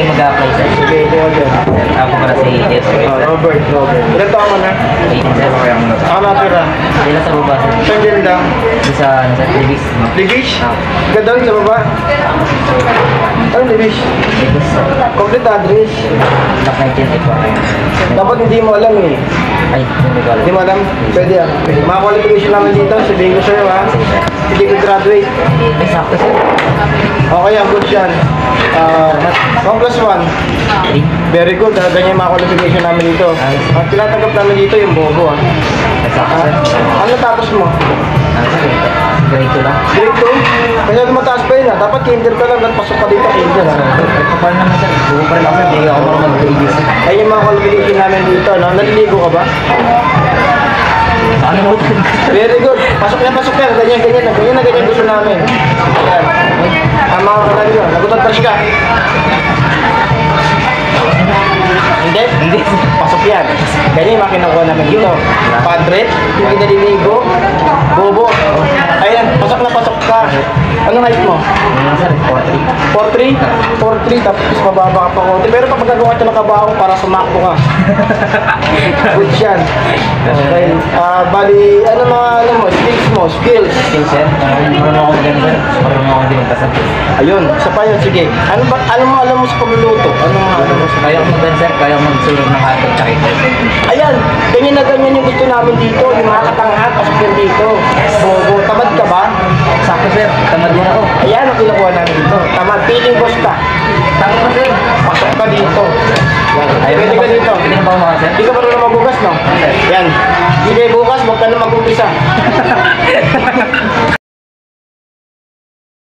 kayo mag-apply, sir. Sige, ito ako dyan. Ako para sa ATS. Robert. Ilan taon mo na? 18, sir. Saan natira? Hindi na sa baba, sir. Saan dyan lang? Doon sa, ano, sir, Libis. Ligish? Ganda sa baba? Ano Ligish? Libis, sir. Complete address. Lock 19 po. Dapat hindi mo alam eh. Ay, hindi ko alam. Hindi mo alam? Pwede ah. Mga qualification namin dito, sabihin ko sa'yo ha. Hindi ko graduate. Ay, sakto, sir. Okay, ang good yan. 1+1. 3. Very good ha. Ganyan yung mga qualification namin dito. Ang tinatanggap namin dito yung bobo ha. Ay, sakto, sir. Ano tapos mo? Ano, sir? Grade 2 lang. Grade 2? Kaya mataas pa yun ha. Dapat kinder ka lang. Pasok ka dito kinder ha. Kapal naman, sir. Buko pa rin ako, sir. Hindi ako marunong mag-ABS. Ay yung mga qualification namin dito. No? Naliligo ka ba? Ano mo? Very good. Pasok yan. Ganyan. Ganyan gusto namin. Ayan. Ang mga kanali yun. Nagutot brush ka. Hindi? Hindi, sir. Pasok yan. Ganyan yung mga kinukuha namin dito. Padre, hindi naliligo, bobo. Ayan, pasok na pasok ka. Anong height mo? Ano, sir? 4-3. 4'3", tapos mababa ka pa konti. Pero pag magagawa ka ng kabaho para sumakto ka. Good yan. Okay. Bali, ano mga ano mo, skills. Skills, sir. Marunong ako ganun, sir. Marunong ako din magpasap. Ayun, isa pa yun, sige. Ano mo alam mo sa pagluluto? Ano mo alam mo sa Kaya ko mag sir. Kaya ko magsulong ng hotdog tsaka ito. Ayan, ganyan na ganyan yung gusto namin dito. Yung mga katanghal, pasok yan dito. Bobo, tamad ka ba? Sakto, sir. Tamad din ako. Ayan ang kinukuha namin dito. Tamad, feeling boss ka. Tama ko, sir. Pasok ka dito. Yan. Pwede ka dito. Pwede na ba ako, sir? Hindi ka marunong magugas, no? Yan. Hindi kayo bukas, huwag ka na mag-upisa.